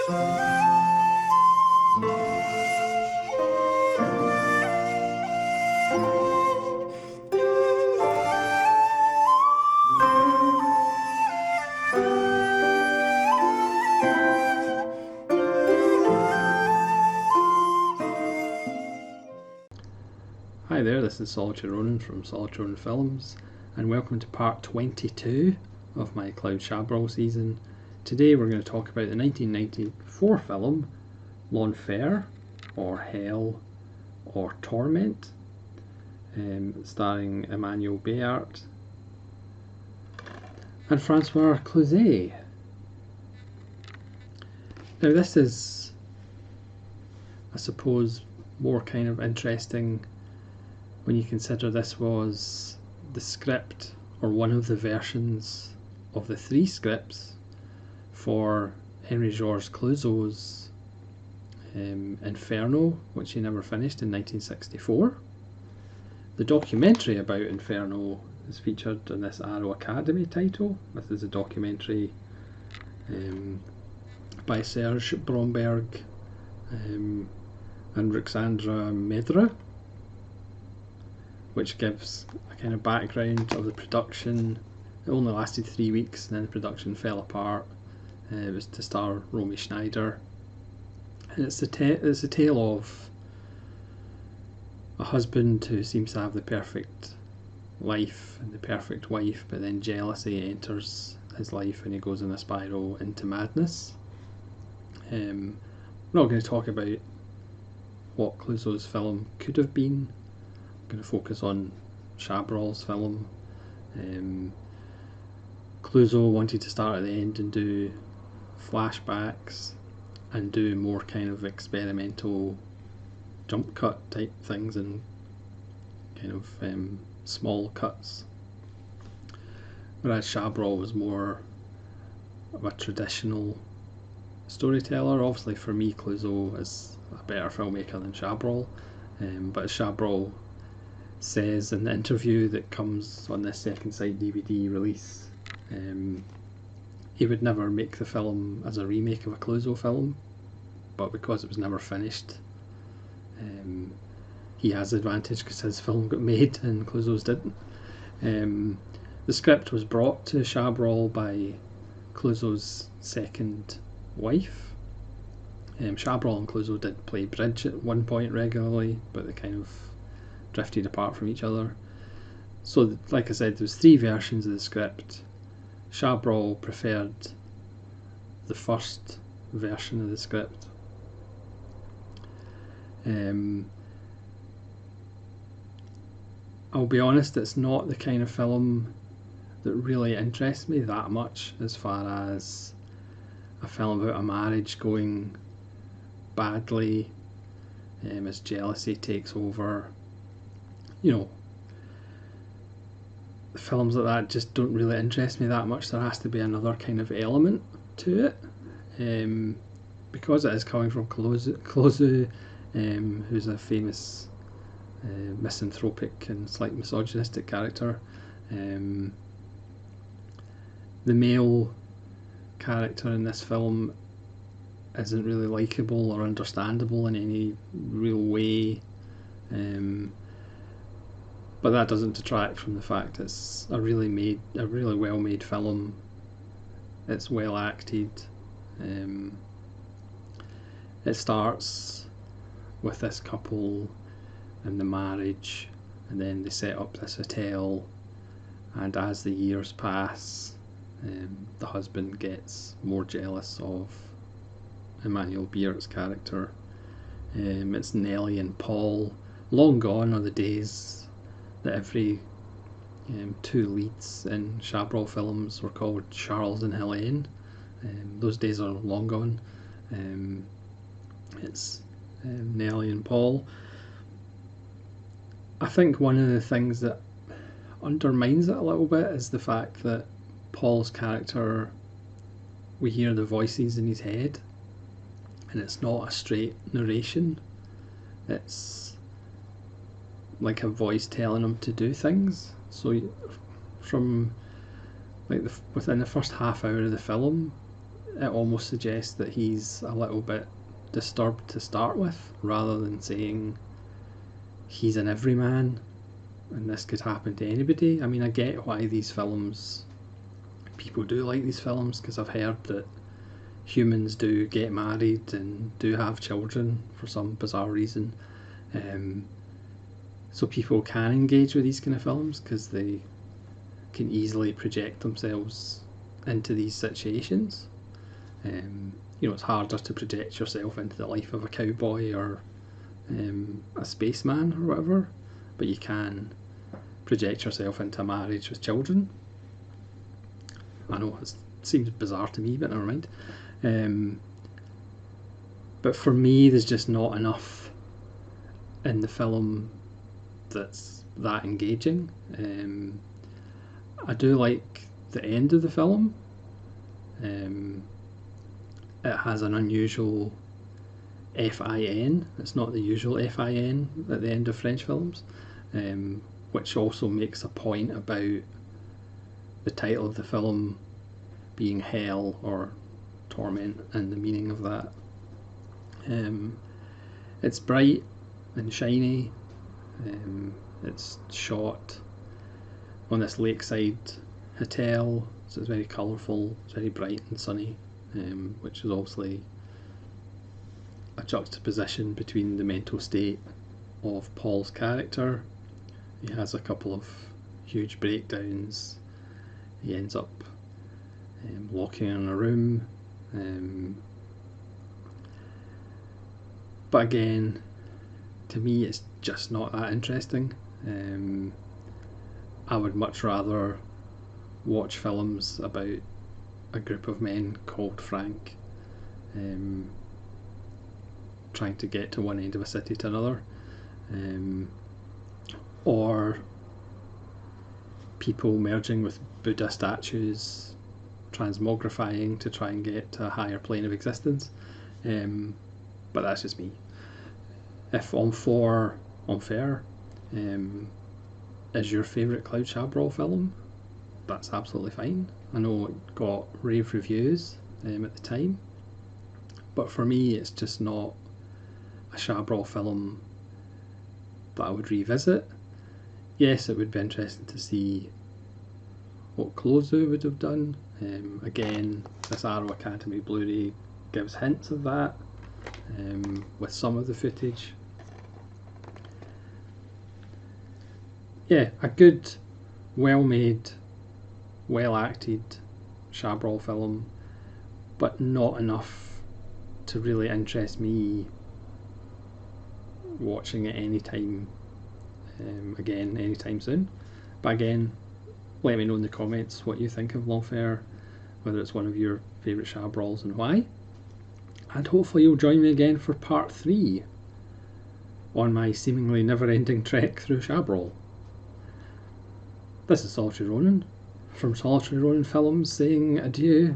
Hi there, this is Solitary Ronin from Solitary Ronin Films, and welcome to part 22 of my Cloud Chabrol season. Today we're going to talk about the 1994 film L'Enfer, or Hell, or Torment, starring Emanuelle Beart and Francois Clouzot. Now this is, I suppose, more kind of interesting when you consider this was the script, or one of the versions of the 3 scripts for Henri-Georges Clouzot's Inferno, which he never finished in 1964. The documentary about Inferno is featured in this Arrow Academy title. This is a documentary by Serge Bromberg and Ruxandra Medra, which gives a kind of background of the production. It only lasted 3 weeks and then the production fell apart. It was to star Romy Schneider, and it's a tale of a husband who seems to have the perfect life and the perfect wife, but then jealousy enters his life and he goes in a spiral into madness. We're not going to talk about what Clouzot's film could have been. Going to focus on Chabrol's film. Clouzot wanted to start at the end and do flashbacks and do more kind of experimental jump cut type things and kind of small cuts, whereas Chabrol was more of a traditional storyteller. Obviously for me Clouzot is a better filmmaker than Chabrol, but as Chabrol says in the interview that comes on this second sight DVD release, he would never make the film as a remake of a Clouzot film, but because it was never finished, he has the advantage because his film got made and Clouzot's didn't. The script was brought to Chabrol by Clouzot's second wife. Chabrol and Clouzot did play bridge at one point regularly, but they kind of drifted apart from each other. So like I said, there's 3 versions of the script. Chabrol preferred the first version of the script. I'll be honest, it's not the kind of film that really interests me that much as far as a film about a marriage going badly, as jealousy takes over. You know, films like that just don't really interest me that much. There has to be another kind of element to it, because it is coming from Clouzot, who's a famous misanthropic and slight misogynistic character. The male character in this film isn't really likeable or understandable in any real way, but that doesn't detract from the fact it's a really well made film. It's well acted. It starts with this couple and the marriage, and then they set up this hotel, and as the years pass, the husband gets more jealous of Emanuelle Beart's character. It's Nellie and Paul. Long gone are the days that every 2 leads in Chabrol films were called Charles and Helene. Those days are long gone. It's Nellie and Paul. I think one of the things that undermines it a little bit is the fact that Paul's character, we hear the voices in his head, and it's not a straight narration. It's like a voice telling him to do things. So from like within the first half hour of the film, it almost suggests that he's a little bit disturbed to start with, rather than saying he's an everyman and this could happen to anybody. I mean, I get why these films, people do like these films, because I've heard that humans do get married and do have children for some bizarre reason. So people can engage with these kind of films because they can easily project themselves into these situations. It's harder to project yourself into the life of a cowboy or a spaceman or whatever, but you can project yourself into a marriage with children. I know it seems bizarre to me, but never mind. But for me, there's just not enough in the film that's that engaging. I do like the end of the film. It has an unusual FIN. It's not the usual FIN at the end of French films, which also makes a point about the title of the film being hell or torment and the meaning of that. It's bright and shiny. It's shot on this lakeside hotel, so it's very colourful, it's very bright and sunny, which is obviously a juxtaposition between the mental state of Paul's character. He has a couple of huge breakdowns. He ends up locking in a room. But again, to me, it's just not that interesting. I would much rather watch films about a group of men called Frank trying to get to one end of a city to another, or people merging with Buddha statues, transmogrifying to try and get to a higher plane of existence. But that's just me. If Enfer is your favourite Claude Chabrol film, that's absolutely fine. I know it got rave reviews at the time, but for me it's just not a Chabrol film that I would revisit. Yes, it would be interesting to see what Clouzot would have done. Again, this Arrow Academy Blu-ray gives hints of that with some of the footage. Yeah, a good, well-made, well-acted Chabrol film, but not enough to really interest me watching it anytime soon. But again, let me know in the comments what you think of L'Enfer, whether it's one of your favourite Chabrols and why. And hopefully you'll join me again for part 3 on my seemingly never-ending trek through Chabrol. This is Solitary Ronin from Solitary Ronin Films saying adieu